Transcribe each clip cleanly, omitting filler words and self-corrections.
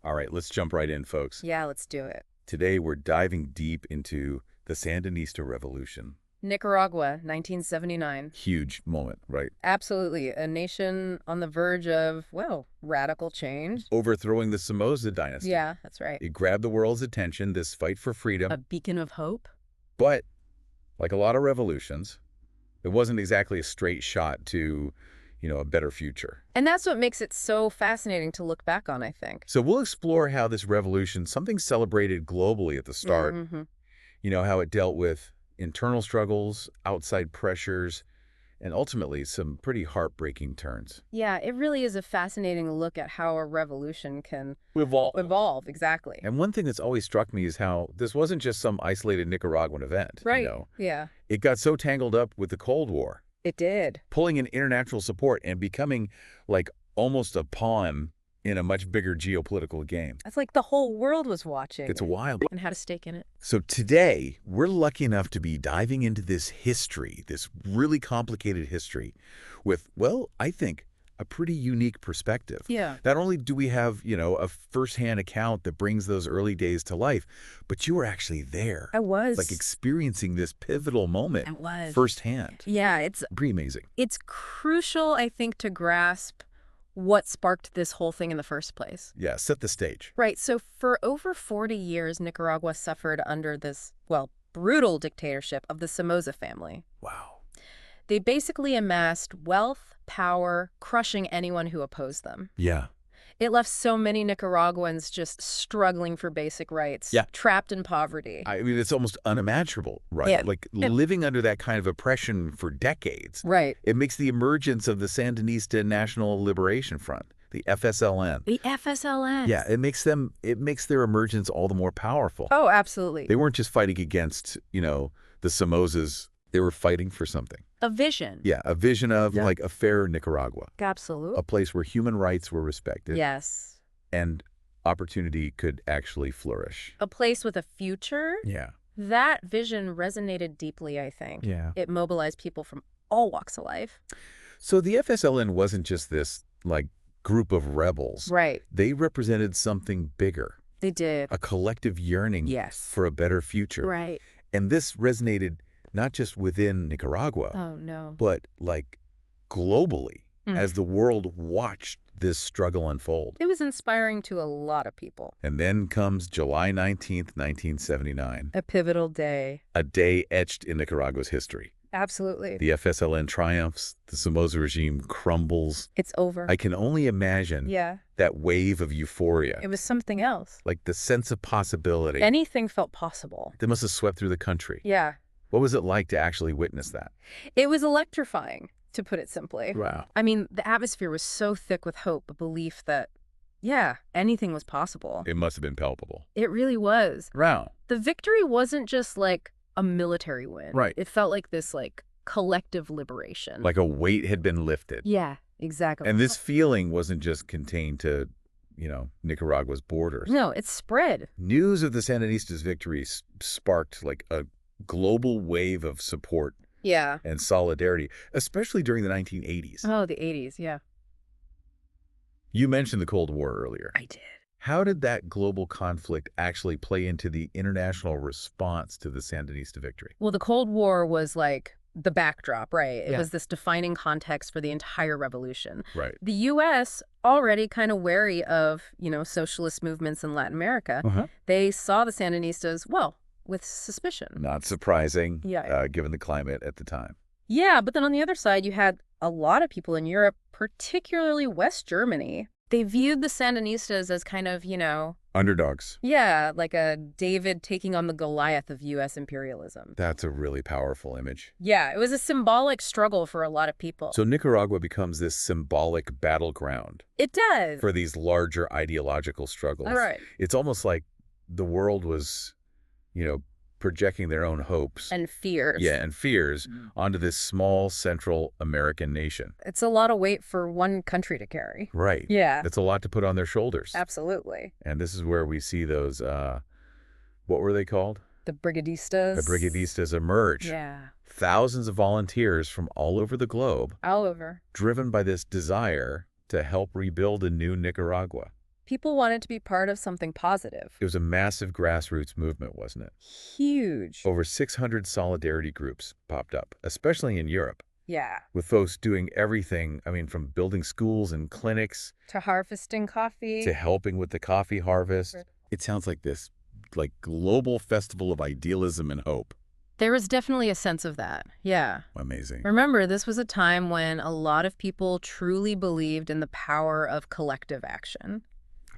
All right, let's jump right in, folks. Yeah, let's do it. Today, we're diving deep into the Sandinista Revolution. Nicaragua, 1979. Huge moment, right? Absolutely. A nation on the verge of, well, radical change. Overthrowing the Somoza dynasty. Yeah, that's right. It grabbed the world's attention, this fight for freedom. A beacon of hope? But, like a lot of revolutions, it wasn't exactly a straight shot to, a better future. And that's what makes it so fascinating to look back on, I think. So we'll explore how this revolution, something celebrated globally at the start, how it dealt with internal struggles, outside pressures, and ultimately some pretty heartbreaking turns. Yeah, it really is a fascinating look at how a revolution can Evolve. Exactly. And one thing that's always struck me is how this wasn't just some isolated Nicaraguan event. Right, yeah. It got so tangled up with the Cold War, It did. pulling in international support and becoming like almost a pawn in a much bigger geopolitical game. That's like the whole world was watching. It's wild. And had a stake in it. So today, we're lucky enough to be diving into this history, this really complicated history, with, well, I think, a pretty unique perspective. Yeah. Not only do we have, a firsthand account that brings those early days to life, but you were actually there. I was. Like experiencing this pivotal moment I was. firsthand. Yeah, it's Pretty amazing. It's crucial, I think, to grasp what sparked this whole thing in the first place. Yeah, set the stage. Right. So for over 40 years, Nicaragua suffered under this, well, brutal dictatorship of the Somoza family. Wow. They basically amassed wealth, power, crushing anyone who opposed them. Yeah. It left so many Nicaraguans just struggling for basic rights, Yeah. trapped in poverty. I mean, it's almost unimaginable, right? Yeah. Like living under that kind of oppression for decades. Right. It makes the emergence of the Sandinista National Liberation Front, the FSLN. The FSLN. Yeah, it makes their emergence all the more powerful. Oh, absolutely. They weren't just fighting against, the Somozas. They were fighting for something. A vision. Yeah, a vision of like a fair Nicaragua, Absolutely. a place where human rights were respected Yes. and opportunity could actually flourish. A place with a future. Yeah. That vision resonated deeply, I think. Yeah. It mobilized people from all walks of life. So the FSLN wasn't just this like group of rebels. Right. They represented something bigger, They did. a collective yearning Yes. for a better future. Right. And this resonated not just within Nicaragua, Oh, no. but like globally as the world watched this struggle unfold. It was inspiring to a lot of people. And then comes July 19th, 1979, A pivotal day. a day etched in Nicaragua's history. Absolutely. The FSLN triumphs, the Somoza regime crumbles. It's over. I can only imagine Yeah. that wave of euphoria, It was something else. like the sense of possibility Anything felt possible. that must have swept through the country. Yeah. What was it like to actually witness that? It was electrifying, to put it simply. Wow. I mean, the atmosphere was so thick with hope, a belief that, yeah, anything was possible. It must have been palpable. It really was. Wow. The victory wasn't just like a military win. Right. It felt like this collective liberation. Like a weight had been lifted. Yeah, exactly. And this feeling wasn't just contained to, Nicaragua's borders. No, it spread. News of the Sandinistas' victory sparked like a global wave of support Yeah. and solidarity, especially during the 1980s. Oh, the 80s, yeah. You mentioned the Cold War earlier. I did. How did that global conflict actually play into the international response to the Sandinista victory? Well, the Cold War was like the backdrop, right? It Yeah. was this defining context for the entire revolution. Right. The U.S., already kind of wary of, socialist movements in Latin America, they saw the Sandinistas, well, with suspicion. Not surprising, Yeah. given the climate at the time. Yeah, but then on the other side, you had a lot of people in Europe, particularly West Germany. They viewed the Sandinistas as kind of, Underdogs. yeah, like a David taking on the Goliath of U.S. imperialism. That's a really powerful image. Yeah, it was a symbolic struggle for a lot of people. So Nicaragua becomes this symbolic battleground It does. for these larger ideological struggles. All right. It's almost like the world was, projecting their own hopes And fears. and fears onto this small Central American nation. It's a lot of weight for one country to carry. Right. Yeah. It's a lot to put on their shoulders. Absolutely. And this is where we see those, what were they called? The Brigadistas. The Brigadistas emerge. Yeah. Thousands of volunteers from all over the globe, All over. driven by this desire to help rebuild a new Nicaragua. People wanted to be part of something positive. It was a massive grassroots movement, wasn't it? Huge. Over 600 solidarity groups popped up, especially in Europe, Yeah. with folks doing everything, from building schools and clinics To harvesting coffee. to helping with the coffee harvest. Right. It sounds like this, global festival of idealism and hope. There was definitely a sense of that. Yeah. Amazing. Remember, this was a time when a lot of people truly believed in the power of collective action.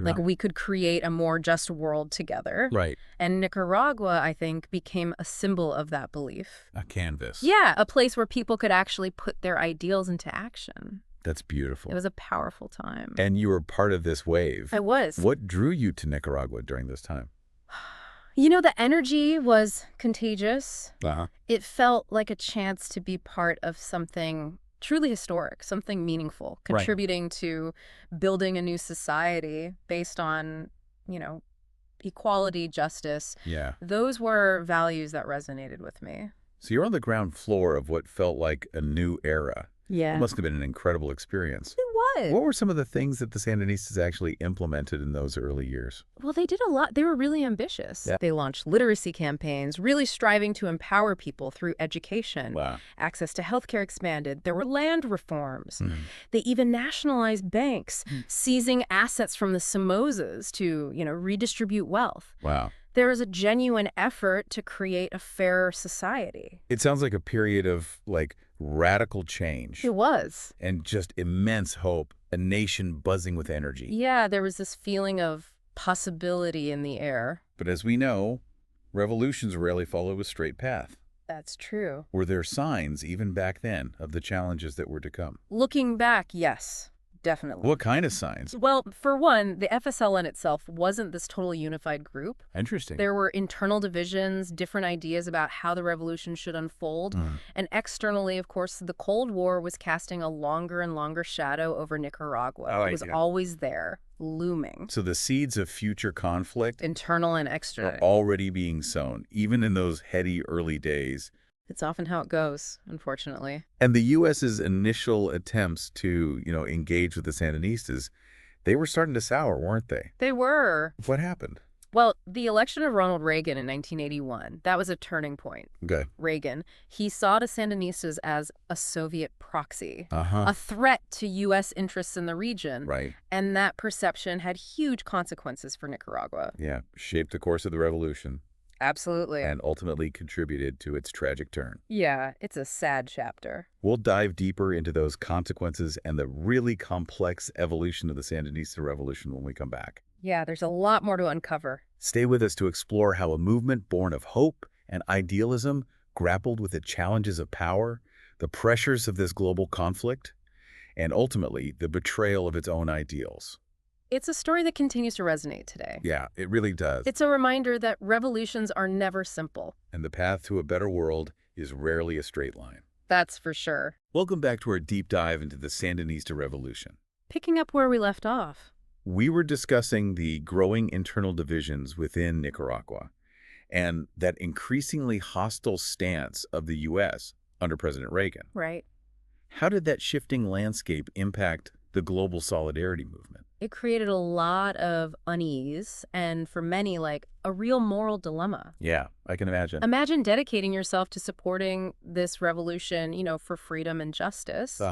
Like we could create a more just world together. Right. And Nicaragua, I think, became a symbol of that belief. A canvas. Yeah, a place where people could actually put their ideals into action. That's beautiful. It was a powerful time. And you were part of this wave. I was. What drew you to Nicaragua during this time? The energy was contagious. Uh-huh. It felt like a chance to be part of something truly historic, something meaningful, contributing to building a new society based on, equality, justice. Yeah. Those were values that resonated with me. So you're on the ground floor of what felt like a new era. Yeah. It must have been an incredible experience. It was. What were some of the things that the Sandinistas actually implemented in those early years? Well, they did a lot. They were really ambitious. Yeah. They launched literacy campaigns, really striving to empower people through education. Wow. Access to healthcare expanded. There were land reforms. They even nationalized banks, seizing assets from the Somozas to, redistribute wealth. Wow. There was a genuine effort to create a fairer society. It sounds like a period of, radical change. It was. And just immense hope, a nation buzzing with energy. Yeah, there was this feeling of possibility in the air. But as we know, revolutions rarely follow a straight path. That's true. Were there signs, even back then, of the challenges that were to come? Looking back, yes. Definitely. What kind of signs? Well, for one, the FSLN itself wasn't this totally unified group. Interesting. There were internal divisions, different ideas about how the revolution should unfold. And externally, of course, the Cold War was casting a longer and longer shadow over Nicaragua. It was always there, looming. So the seeds of future conflict, internal and external, are already being sown, even in those heady early days. It's often how it goes, unfortunately. And the U.S.'s initial attempts to, engage with the Sandinistas, they were starting to sour, weren't they? They were. What happened? Well, the election of Ronald Reagan in 1981, that was a turning point. Okay. Reagan, he saw the Sandinistas as a Soviet proxy, Uh-huh. a threat to U.S. interests in the region. Right. And that perception had huge consequences for Nicaragua. Yeah, shaped the course of the revolution. Absolutely. And ultimately contributed to its tragic turn. Yeah, it's a sad chapter. We'll dive deeper into those consequences and the really complex evolution of the Sandinista revolution when we come back. Yeah, there's a lot more to uncover. Stay with us to explore how a movement born of hope and idealism grappled with the challenges of power, the pressures of this global conflict, and ultimately the betrayal of its own ideals. It's a story that continues to resonate today. Yeah, it really does. It's a reminder that revolutions are never simple. And the path to a better world is rarely a straight line. That's for sure. Welcome back to our deep dive into the Sandinista revolution. Picking up where we left off. We were discussing the growing internal divisions within Nicaragua and that increasingly hostile stance of the U.S. under President Reagan. Right. How did that shifting landscape impact the global solidarity movement? It created a lot of unease and, for many, a real moral dilemma. Yeah, I can imagine. Imagine dedicating yourself to supporting this revolution, for freedom and justice,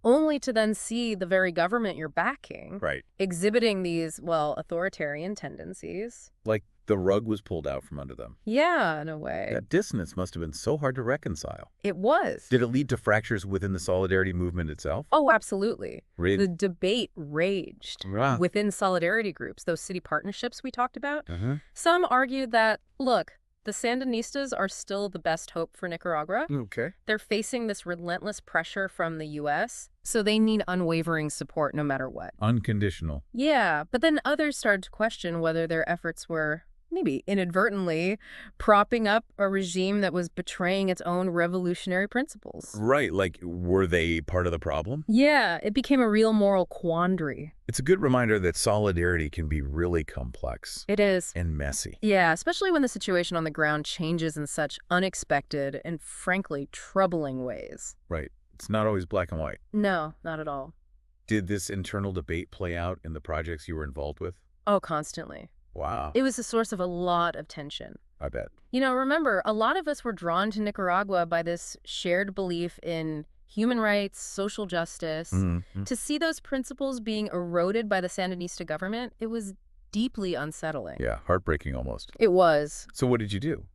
only to then see the very government you're backing exhibiting these, authoritarian tendencies. Like the rug was pulled out from under them. Yeah, in a way. That dissonance must have been so hard to reconcile. It was. Did it lead to fractures within the solidarity movement itself? Oh, absolutely. Really? The debate raged within solidarity groups, those city partnerships we talked about. Some argued that, look, the Sandinistas are still the best hope for Nicaragua. Okay. They're facing this relentless pressure from the U.S., so they need unwavering support no matter what. Unconditional. Yeah, but then others started to question whether their efforts were maybe inadvertently propping up a regime that was betraying its own revolutionary principles. Right, were they part of the problem? Yeah, it became a real moral quandary. It's a good reminder that solidarity can be really complex. It is. And messy. Yeah, especially when the situation on the ground changes in such unexpected and frankly troubling ways. Right. It's not always black and white. No, not at all. Did this internal debate play out in the projects you were involved with? Oh, constantly. Wow. It was a source of a lot of tension. I bet. Remember, a lot of us were drawn to Nicaragua by this shared belief in human rights, social justice. Mm-hmm. To see those principles being eroded by the Sandinista government, it was deeply unsettling. Yeah, heartbreaking almost. It was. So what did you do?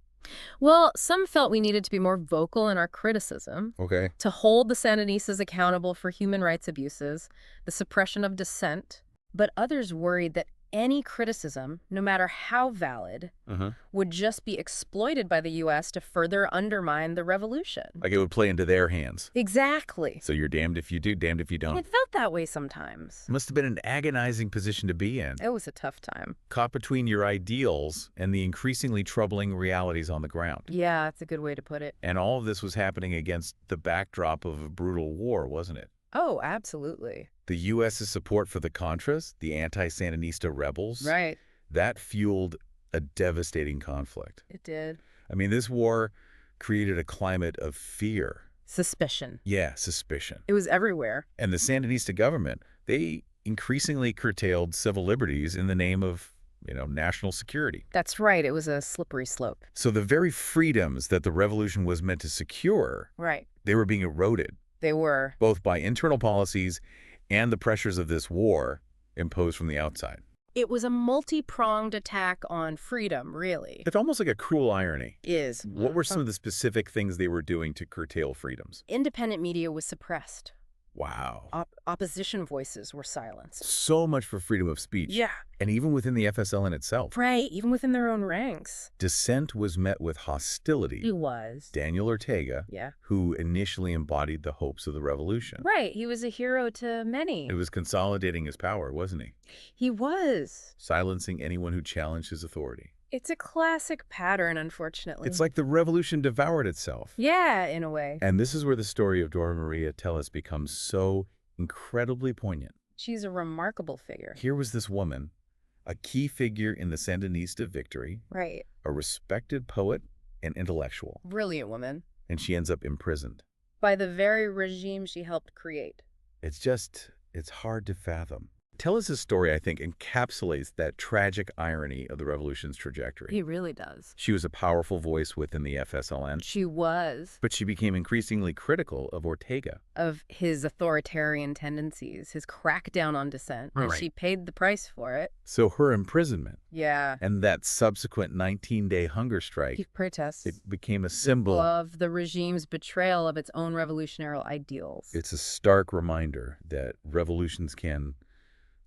Well, some felt we needed to be more vocal in our criticism, Okay. to hold the Sandinistas accountable for human rights abuses, the suppression of dissent. But others worried that any criticism, no matter how valid, would just be exploited by the U.S. to further undermine the revolution. Like it would play into their hands. Exactly. So you're damned if you do, damned if you don't. It felt that way sometimes. Must have been an agonizing position to be in. It was a tough time. Caught between your ideals and the increasingly troubling realities on the ground. Yeah, that's a good way to put it. And all of this was happening against the backdrop of a brutal war, wasn't it? Oh, absolutely. The U.S.'s support for the Contras, the anti-Sandinista rebels, Right. that fueled a devastating conflict. It did. I mean, this war created a climate of fear. Suspicion. Yeah, suspicion. It was everywhere. And the Sandinista government, they increasingly curtailed civil liberties in the name of, national security. That's right. It was a slippery slope. So the very freedoms that the revolution was meant to secure, Right. they were being eroded, They were. both by internal policies and the pressures of this war imposed from the outside. It was a multi-pronged attack on freedom, really. It's almost like a cruel irony. Is. What were some of the specific things they were doing to curtail freedoms? Independent media was suppressed. Wow. Opposition voices were silenced. So much for freedom of speech. Yeah. And even within the FSLN itself. Right, even within their own ranks. Dissent was met with hostility. He was. Daniel Ortega, Yeah. who initially embodied the hopes of the revolution. Right, he was a hero to many. It was consolidating his power, wasn't he? He was. Silencing anyone who challenged his authority. It's a classic pattern, unfortunately. It's like the revolution devoured itself. Yeah, in a way. And this is where the story of Dora Maria Tellez becomes so incredibly poignant. She's a remarkable figure. Here was this woman, a key figure in the Sandinista victory, Right. a respected poet and intellectual, Brilliant woman. and she ends up imprisoned. By the very regime she helped create. It's hard to fathom. Tellez's story, I think, encapsulates that tragic irony of the revolution's trajectory. He really does. She was a powerful voice within the FSLN, She was. but she became increasingly critical of Ortega. Of his authoritarian tendencies, his crackdown on dissent. And Right. she paid the price for it. So her imprisonment Yeah. and that subsequent 19-day hunger strike, He protests it became a symbol. of the regime's betrayal of its own revolutionary ideals. It's a stark reminder that revolutions can,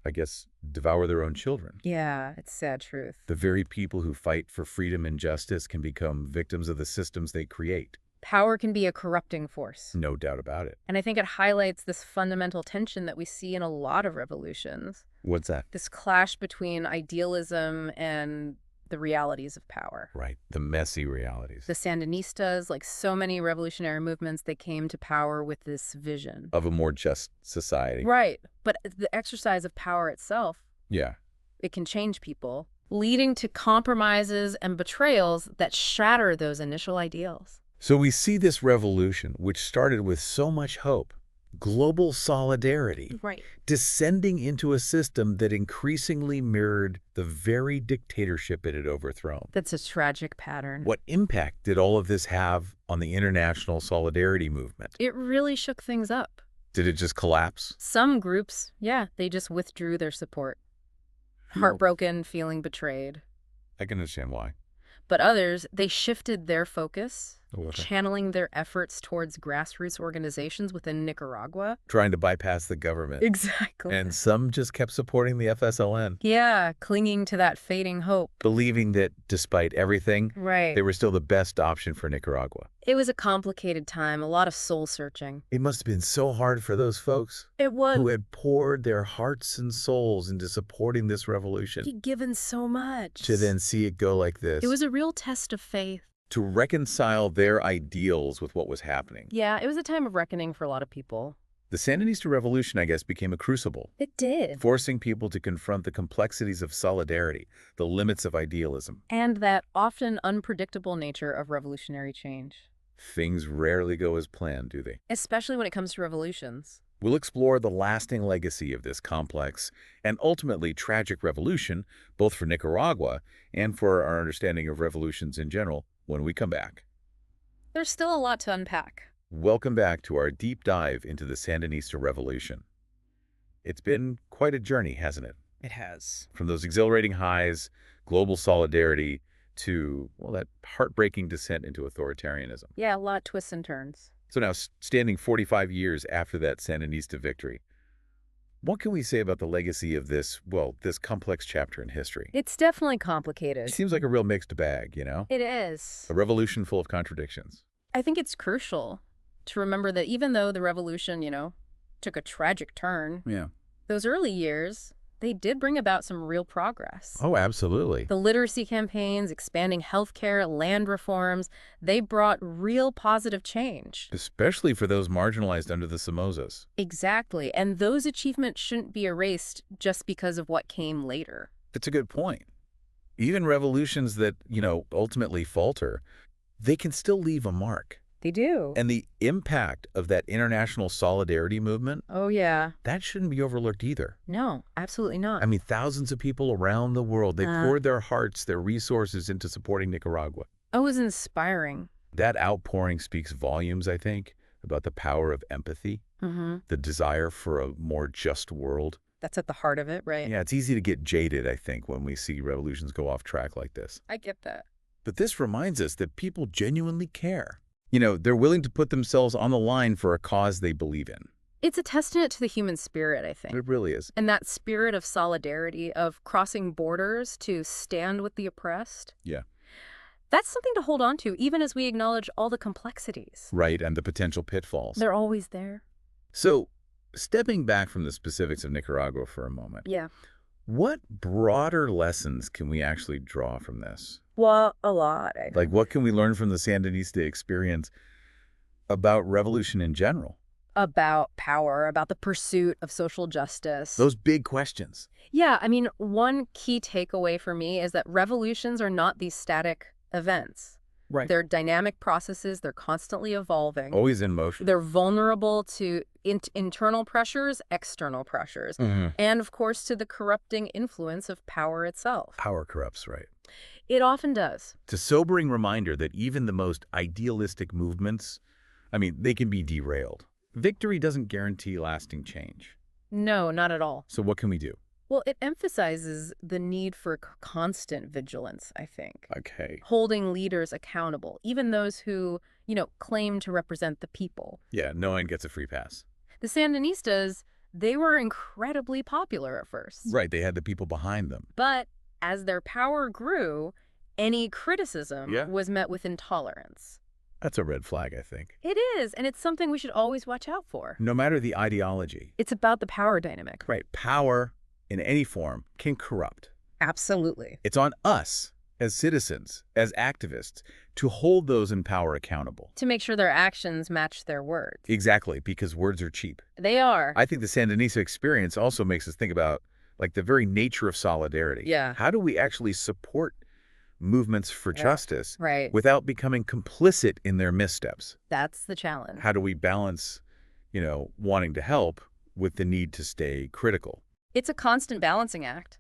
I guess, devour their own children. Yeah, it's sad truth. The very people who fight for freedom and justice can become victims of the systems they create. Power can be a corrupting force. No doubt about it. And I think it highlights this fundamental tension that we see in a lot of revolutions. What's that? This clash between idealism and the realities of power. Right. The messy realities The Sandinistas, like so many revolutionary movements, they came to power with this vision. of a more just society. Right. But the exercise of power itself, Yeah. it can change people, leading to compromises and betrayals that shatter those initial ideals. So we see this revolution, which started with so much hope, global solidarity, Right. descending into a system that increasingly mirrored the very dictatorship it had overthrown. That's a tragic pattern. What impact did all of this have on the international solidarity movement? It really shook things up. Did it just collapse? Some groups, yeah, they just withdrew their support. Heartbroken, feeling betrayed. I can understand why. But others, they shifted their focus, Okay. channeling their efforts towards grassroots organizations within Nicaragua. Trying to bypass the government. Exactly. And some just kept supporting the FSLN, Yeah, clinging to that fading hope. believing that despite everything, Right. they were still the best option for Nicaragua. It was a complicated time, a lot of soul searching. It must have been so hard for those folks It was. who had poured their hearts and souls into supporting this revolution He'd given so much. to then see it go like this, It was a real test of faith. to reconcile their ideals with what was happening. Yeah, it was a time of reckoning for a lot of people. The Sandinista revolution, I guess, became a crucible, It did. forcing people to confront the complexities of solidarity, the limits of idealism. And that often unpredictable nature of revolutionary change. Things rarely go as planned, do they? Especially when it comes to revolutions. We'll explore the lasting legacy of this complex and ultimately tragic revolution, both for Nicaragua and for our understanding of revolutions in general, when we come back. There's still a lot to unpack. Welcome back to our deep dive into the Sandinista revolution. It's been quite a journey, hasn't it? It has. From those exhilarating highs, global solidarity, to, well, that heartbreaking descent into authoritarianism. Yeah, a lot of twists and turns. So now, standing 45 years after that Sandinista victory, what can we say about the legacy of this, well, this complex chapter in history? It's definitely It complicated. seems like a real mixed bag, you know? It is. A revolution full of contradictions. I think it's crucial to remember that even though the revolution, took a tragic turn, Yeah. those early years, they did bring about some real progress. Oh, absolutely. The literacy campaigns, expanding healthcare, land reforms, they brought real positive change. Especially for those marginalized under the Somozas. Exactly. And those achievements shouldn't be erased just because of what came later. That's a good point. Even revolutions that, ultimately falter, they can still leave a mark. They do. And the impact of that international solidarity movement, Oh, yeah. that shouldn't be overlooked either. No, absolutely not. I mean, thousands of people around the world, they poured their hearts, their resources into supporting Nicaragua. It was inspiring. That outpouring speaks volumes, I think, about the power of empathy, the desire for a more just world. That's at the heart of it, right? Yeah, it's easy to get jaded, I think, when we see revolutions go off track like this. I get that. But this reminds us that people genuinely care. They're willing to put themselves on the line for a cause they believe in. It's a testament to the human spirit, I think. It really is. And that spirit of solidarity, of crossing borders to stand with the oppressed. Yeah. That's something to hold on to, even as we acknowledge all the complexities. Right, and the potential pitfalls. They're always there. So, stepping back from the specifics of Nicaragua for a moment, Yeah. what broader lessons can we actually draw from this? Well, a lot, I think. Like, what can we learn from the Sandinista experience about revolution in general? About power, about the pursuit of social justice. Those big questions. Yeah, I mean, one key takeaway for me is that revolutions are not these static events. Right. They're dynamic processes. They're constantly evolving. Always in motion. They're vulnerable to internal pressures, external pressures, and, of course, to the corrupting influence of power itself. Power corrupts, right? It often does. It's a sobering reminder that even the most idealistic movements, they can be derailed. Victory doesn't guarantee lasting change. No, not at all. So what can we do? Well, it emphasizes the need for constant vigilance, I think. Okay. Holding leaders accountable, even those who, claim to represent the people. Yeah, no one gets a free pass. The Sandinistas, they were incredibly popular at first. Right, they had the people behind them. But as their power grew, any criticism Yeah. was met with intolerance. That's a red flag, I think. It is, and it's something we should always watch out for. No matter the ideology. It's about the power dynamic. Right, power in any form can corrupt. Absolutely. It's on us as citizens, as activists, to hold those in power accountable. To make sure their actions match their words. Exactly, because words are cheap. They are. I think the Sandinista experience also makes us think about the very nature of solidarity. Yeah. How do we actually support movements for justice Right. without becoming complicit in their missteps? That's the challenge. How do we balance, wanting to help with the need to stay critical? It's a constant balancing act,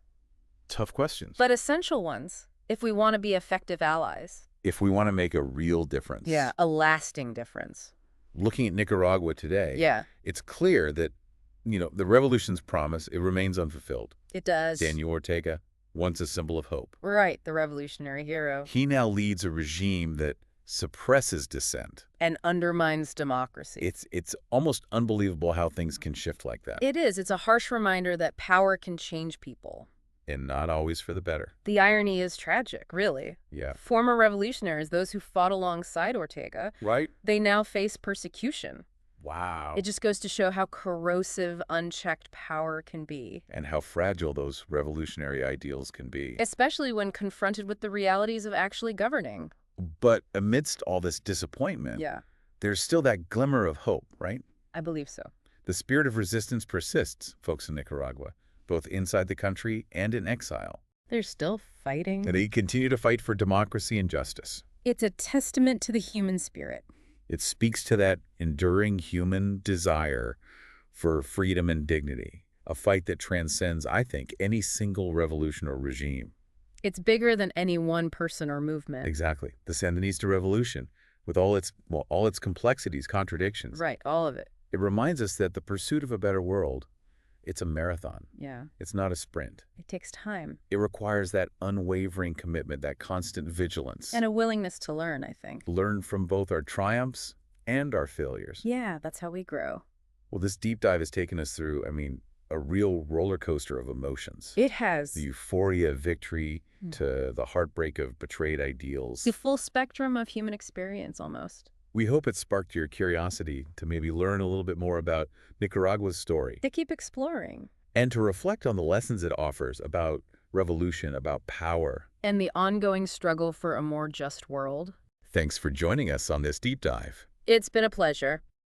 Tough questions. but essential ones if we want to be effective allies. If we want to make a real difference. Yeah, a lasting difference. Looking at Nicaragua today, Yeah, it's clear that, the revolution's promise, it remains unfulfilled. it does. Daniel Ortega, once a symbol of hope. Right, the revolutionary hero. He now leads a regime that suppresses dissent. And undermines democracy. It's almost unbelievable how things can shift like that. It is. It's a harsh reminder that power can change people. And not always for the better. The irony is tragic, really. Yeah. Former revolutionaries, those who fought alongside Ortega, Right? they now face persecution. Wow. It just goes to show how corrosive unchecked power can be. And how fragile those revolutionary ideals can be. Especially when confronted with the realities of actually governing. But amidst all this disappointment, Yeah, there's still that glimmer of hope, right? I believe so. The spirit of resistance persists, folks in Nicaragua, both inside the country and in exile. They're still fighting. And they continue to fight for democracy and justice. It's a testament to the human spirit. It speaks to that enduring human desire for freedom and dignity, a fight that transcends, I think, any single revolution or regime. It's bigger than any one person or movement. Exactly. The Sandinista revolution, with all its complexities, contradictions. Right, all of it. It reminds us that the pursuit of a better world, it's a marathon. Yeah. It's not a sprint. It takes time. It requires that unwavering commitment, that constant vigilance. And a willingness to learn, I think. Learn from both our triumphs and our failures. Yeah, that's how we grow. Well, this deep dive has taken us through, a real roller coaster of emotions. It has. The euphoria of victory to the heartbreak of betrayed ideals. The full spectrum of human experience, almost. We hope it sparked your curiosity to maybe learn a little bit more about Nicaragua's story. To keep exploring. And to reflect on the lessons it offers about revolution, about power. And the ongoing struggle for a more just world. Thanks for joining us on this deep dive. It's been a pleasure.